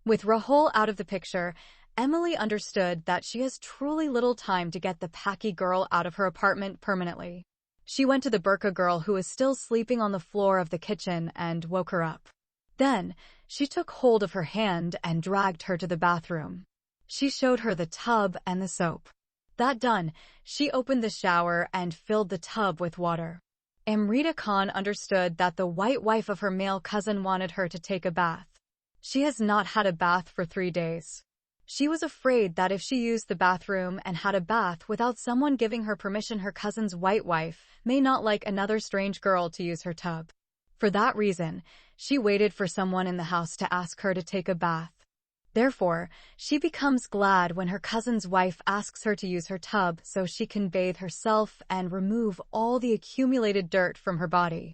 With Rahul out of the picture, Emily understood that she has truly little time to get the Paki girl out of her apartment permanently. She went to the burqa girl who was still sleeping on the floor of the kitchen and woke her up. Then, she took hold of her hand and dragged her to the bathroom. She showed her the tub and the soap. That done, she opened the shower and filled the tub with water. Amrita Khan understood that the white wife of her male cousin wanted her to take a bath. She has not had a bath for 3 days. She was afraid that if she used the bathroom and had a bath without someone giving her permission, her cousin's white wife may not like another strange girl to use her tub. For that reason, she waited for someone in the house to ask her to take a bath. Therefore, she becomes glad when her cousin's wife asks her to use her tub so she can bathe herself and remove all the accumulated dirt from her body.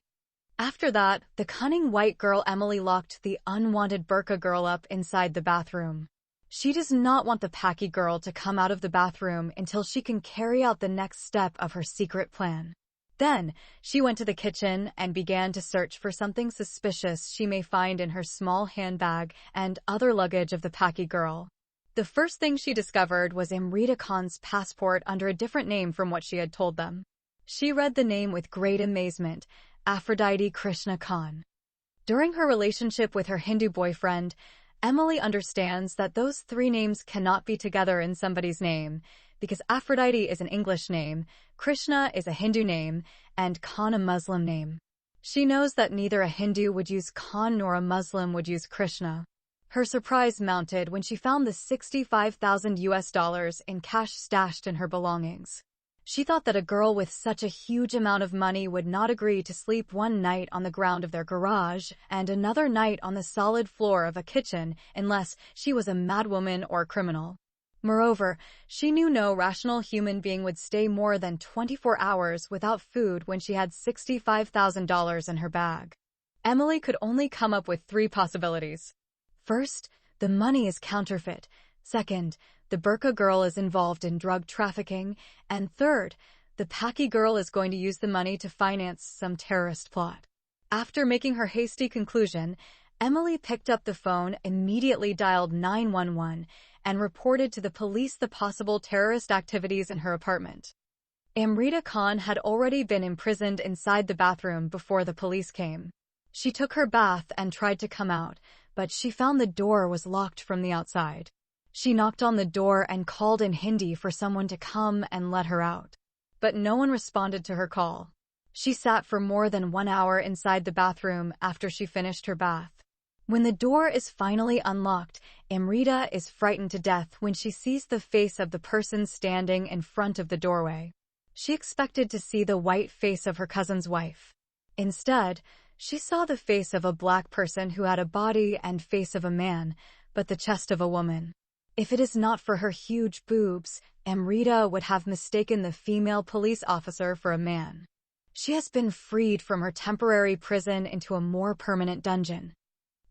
After that, the cunning white girl Emily locked the unwanted burqa girl up inside the bathroom. She does not want the Paki girl to come out of the bathroom until she can carry out the next step of her secret plan. Then, she went to the kitchen and began to search for something suspicious she may find in her small handbag and other luggage of the Paki girl. The first thing she discovered was Amrita Khan's passport under a different name from what she had told them. She read the name with great amazement, Aphrodite Krishna Khan. During her relationship with her Hindu boyfriend, Emily understands that those three names cannot be together in somebody's name, because Aphrodite is an English name, Krishna is a Hindu name, and Khan a Muslim name. She knows that neither a Hindu would use Khan nor a Muslim would use Krishna. Her surprise mounted when she found the 65,000 US dollars in cash stashed in her belongings. She thought that a girl with such a huge amount of money would not agree to sleep one night on the ground of their garage and another night on the solid floor of a kitchen unless she was a madwoman or criminal. Moreover, she knew no rational human being would stay more than 24 hours without food when she had $65,000 in her bag. Emily could only come up with three possibilities. First, the money is counterfeit. Second, the burqa girl is involved in drug trafficking. And third, the Paki girl is going to use the money to finance some terrorist plot. After making her hasty conclusion, Emily picked up the phone, immediately dialed 911, and reported to the police the possible terrorist activities in her apartment. Amrita Khan had already been imprisoned inside the bathroom before the police came. She took her bath and tried to come out, but she found the door was locked from the outside. She knocked on the door and called in Hindi for someone to come and let her out. But no one responded to her call. She sat for more than 1 hour inside the bathroom after she finished her bath. When the door is finally unlocked, Amrita is frightened to death when she sees the face of the person standing in front of the doorway. She expected to see the white face of her cousin's wife. Instead, she saw the face of a black person who had a body and face of a man, but the chest of a woman. If it is not for her huge boobs, Amrita would have mistaken the female police officer for a man. She has been freed from her temporary prison into a more permanent dungeon.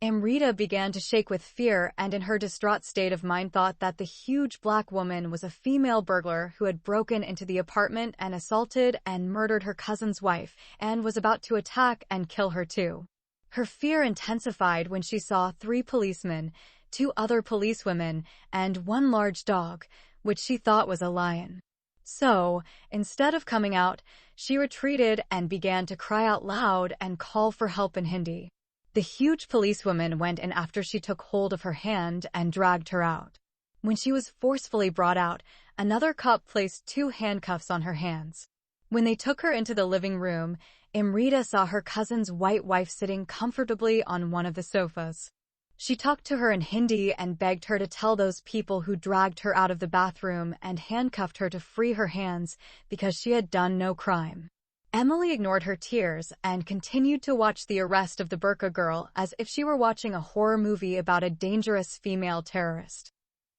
Amrita began to shake with fear and in her distraught state of mind thought that the huge black woman was a female burglar who had broken into the apartment and assaulted and murdered her cousin's wife and was about to attack and kill her too. Her fear intensified when she saw 3 policemen, 2 other policewomen, and 1 large dog, which she thought was a lion. So, instead of coming out, she retreated and began to cry out loud and call for help in Hindi. The huge policewoman went in after she took hold of her hand and dragged her out. When she was forcefully brought out, another cop placed 2 handcuffs on her hands. When they took her into the living room, Amrita saw her cousin's white wife sitting comfortably on one of the sofas. She talked to her in Hindi and begged her to tell those people who dragged her out of the bathroom and handcuffed her to free her hands because she had done no crime. Emily ignored her tears and continued to watch the arrest of the burqa girl as if she were watching a horror movie about a dangerous female terrorist.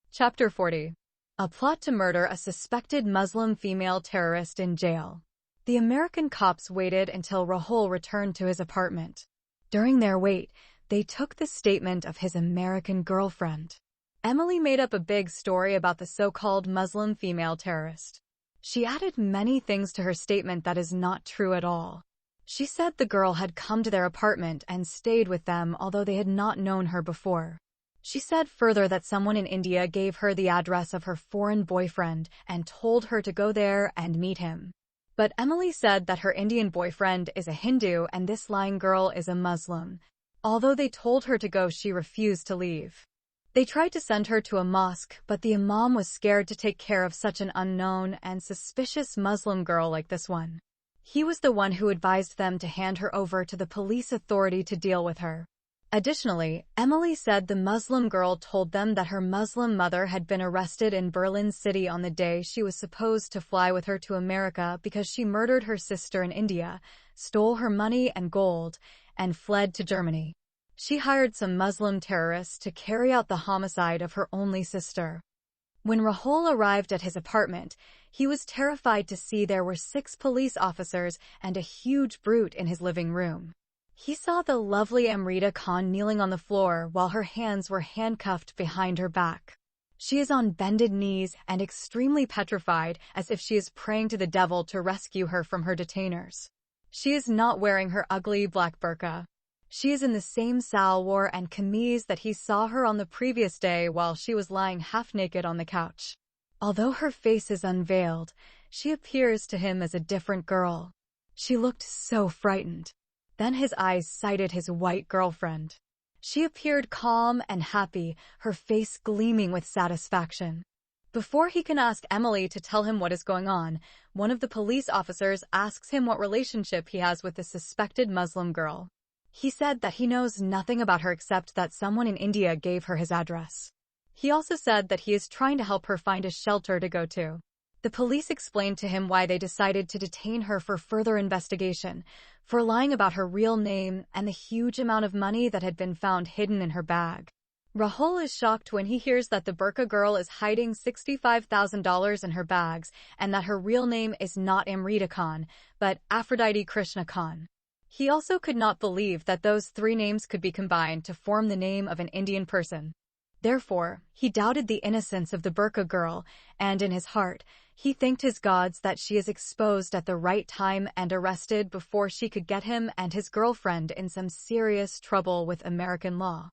Chapter 40. A plot to murder a suspected Muslim female terrorist in jail. The American cops waited until Rahul returned to his apartment. During their wait, they took the statement of his American girlfriend. Emily made up a big story about the so-called Muslim female terrorist. She added many things to her statement that is not true at all. She said the girl had come to their apartment and stayed with them although they had not known her before. She said further that someone in India gave her the address of her foreign boyfriend and told her to go there and meet him. But Emily said that her Indian boyfriend is a Hindu and this lying girl is a Muslim. Although they told her to go, she refused to leave. They tried to send her to a mosque, but the imam was scared to take care of such an unknown and suspicious Muslim girl like this one. He was the one who advised them to hand her over to the police authority to deal with her. Additionally, Emily said the Muslim girl told them that her Muslim mother had been arrested in Berlin City on the day she was supposed to fly with her to America because she murdered her sister in India, stole her money and gold, and fled to Germany. She hired some Muslim terrorists to carry out the homicide of her only sister. When Rahul arrived at his apartment, he was terrified to see there were 6 police officers and a huge brute in his living room. He saw the lovely Amrita Khan kneeling on the floor while her hands were handcuffed behind her back. She is on bended knees and extremely petrified, as if she is praying to the devil to rescue her from her detainers. She is not wearing her ugly black burqa. She is in the same salwar and kameez that he saw her on the previous day while she was lying half-naked on the couch. Although her face is unveiled, she appears to him as a different girl. She looked so frightened. Then his eyes sighted his white girlfriend. She appeared calm and happy, her face gleaming with satisfaction. Before he can ask Emily to tell him what is going on, one of the police officers asks him what relationship he has with the suspected Muslim girl. He said that he knows nothing about her except that someone in India gave her his address. He also said that he is trying to help her find a shelter to go to. The police explained to him why they decided to detain her for further investigation, for lying about her real name and the huge amount of money that had been found hidden in her bag. Rahul is shocked when he hears that the burqa girl is hiding $65,000 in her bags and that her real name is not Amrita Khan, but Aphrodite Krishna Khan. He also could not believe that those three names could be combined to form the name of an Indian person. Therefore, he doubted the innocence of the burqa girl, and in his heart, he thanked his gods that she is exposed at the right time and arrested before she could get him and his girlfriend in some serious trouble with American law.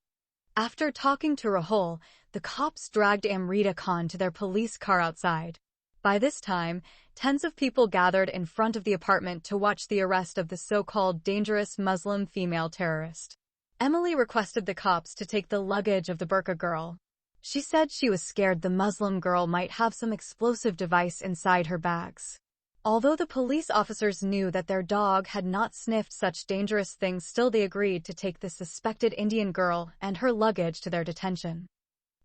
After talking to Rahul, the cops dragged Amrita Khan to their police car outside. By this time, tens of people gathered in front of the apartment to watch the arrest of the so-called dangerous Muslim female terrorist. Emily requested the cops to take the luggage of the burqa girl. She said she was scared the Muslim girl might have some explosive device inside her bags. Although the police officers knew that their dog had not sniffed such dangerous things, still they agreed to take the suspected Indian girl and her luggage to their detention.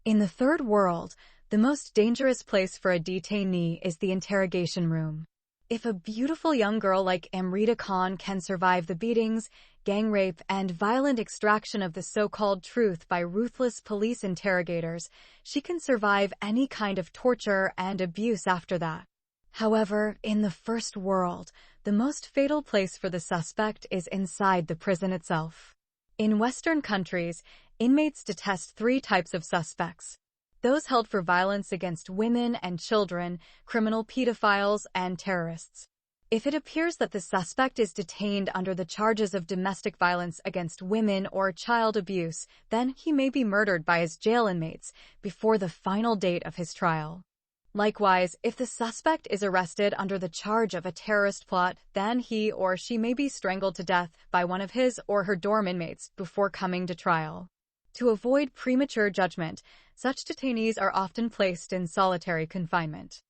In the third world, the most dangerous place for a detainee is the interrogation room. If a beautiful young girl like Amrita Khan can survive the beatings, gang rape, and violent extraction of the so-called truth by ruthless police interrogators, she can survive any kind of torture and abuse after that. However, in the first world, the most fatal place for the suspect is inside the prison itself. In Western countries, inmates detest three types of suspects: those held for violence against women and children, criminal pedophiles, and terrorists. If it appears that the suspect is detained under the charges of domestic violence against women or child abuse, then he may be murdered by his jail inmates before the final date of his trial. Likewise, if the suspect is arrested under the charge of a terrorist plot, then he or she may be strangled to death by one of his or her dorm inmates before coming to trial. To avoid premature judgment, such detainees are often placed in solitary confinement.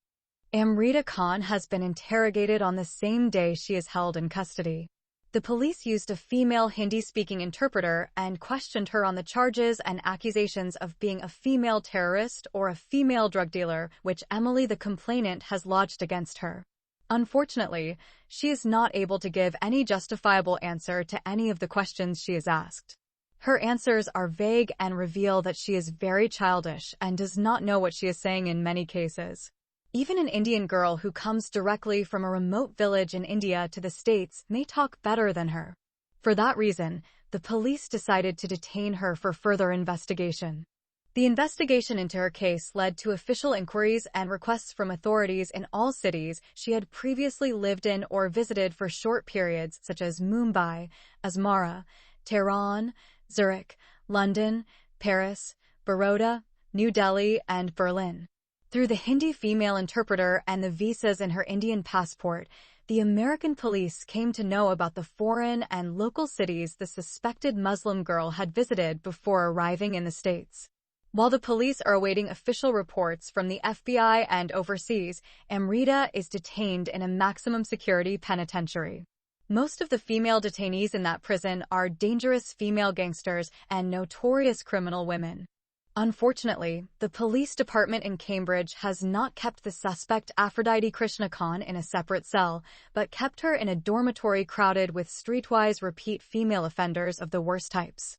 Amrita Khan has been interrogated on the same day she is held in custody. The police used a female Hindi-speaking interpreter and questioned her on the charges and accusations of being a female terrorist or a female drug dealer, which Emily, the complainant, has lodged against her. Unfortunately, she is not able to give any justifiable answer to any of the questions she is asked. Her answers are vague and reveal that she is very childish and does not know what she is saying in many cases. Even an Indian girl who comes directly from a remote village in India to the States may talk better than her. For that reason, the police decided to detain her for further investigation. The investigation into her case led to official inquiries and requests from authorities in all cities she had previously lived in or visited for short periods, such as Mumbai, Asmara, Tehran, Zurich, London, Paris, Baroda, New Delhi, and Berlin. Through the Hindi female interpreter and the visas in her Indian passport, the American police came to know about the foreign and local cities the suspected Muslim girl had visited before arriving in the States. While the police are awaiting official reports from the FBI and overseas, Amrita is detained in a maximum security penitentiary. Most of the female detainees in that prison are dangerous female gangsters and notorious criminal women. Unfortunately, the police department in Cambridge has not kept the suspect Aphrodite Krishna Khan in a separate cell, but kept her in a dormitory crowded with streetwise repeat female offenders of the worst types.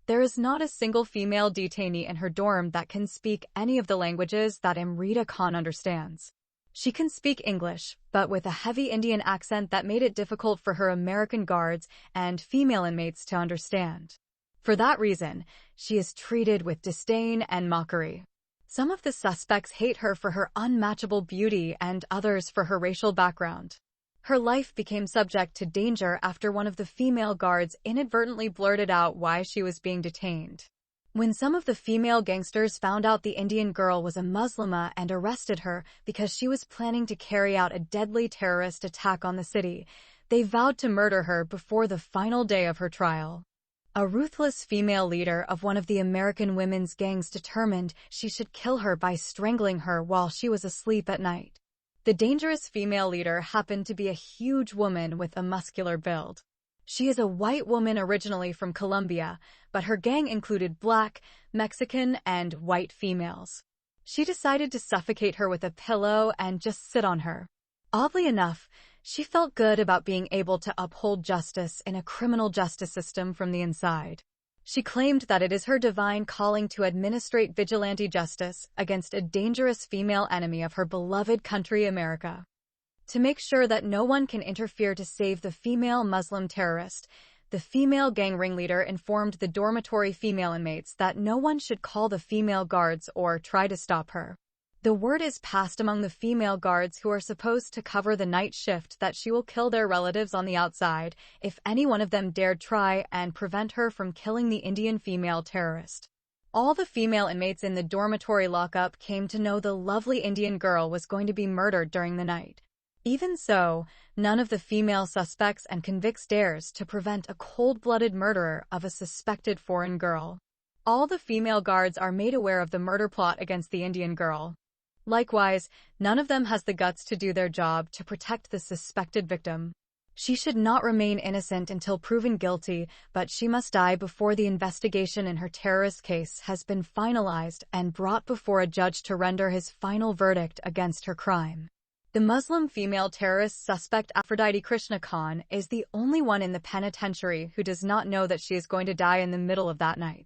There is not a single female detainee in her dorm that can speak any of the languages that Amrita Khan understands. She can speak English, but with a heavy Indian accent that made it difficult for her American guards and female inmates to understand. For that reason, she is treated with disdain and mockery. Some of the suspects hate her for her unmatchable beauty and others for her racial background. Her life became subject to danger after one of the female guards inadvertently blurted out why she was being detained. When some of the female gangsters found out the Indian girl was a Muslima and arrested her because she was planning to carry out a deadly terrorist attack on the city, they vowed to murder her before the final day of her trial. A ruthless female leader of one of the American women's gangs determined she should kill her by strangling her while she was asleep at night. The dangerous female leader happened to be a huge woman with a muscular build. She is a white woman originally from Colombia, but her gang included Black, Mexican, and white females. She decided to suffocate her with a pillow and just sit on her. Oddly enough, she felt good about being able to uphold justice in a criminal justice system from the inside. She claimed that it is her divine calling to administrate vigilante justice against a dangerous female enemy of her beloved country, America. To make sure that no one can interfere to save the female Muslim terrorist, the female gang ringleader informed the dormitory female inmates that no one should call the female guards or try to stop her. The word is passed among the female guards who are supposed to cover the night shift that she will kill their relatives on the outside if any one of them dared try and prevent her from killing the Indian female terrorist. All the female inmates in the dormitory lockup came to know the lovely Indian girl was going to be murdered during the night. Even so, none of the female suspects and convicts dares to prevent a cold-blooded murderer of a suspected foreign girl. All the female guards are made aware of the murder plot against the Indian girl. Likewise, none of them has the guts to do their job to protect the suspected victim. She should not remain innocent until proven guilty, but she must die before the investigation in her terrorist case has been finalized and brought before a judge to render his final verdict against her crime. The Muslim female terrorist suspect Aphrodite Krishna Khan is the only one in the penitentiary who does not know that she is going to die in the middle of that night.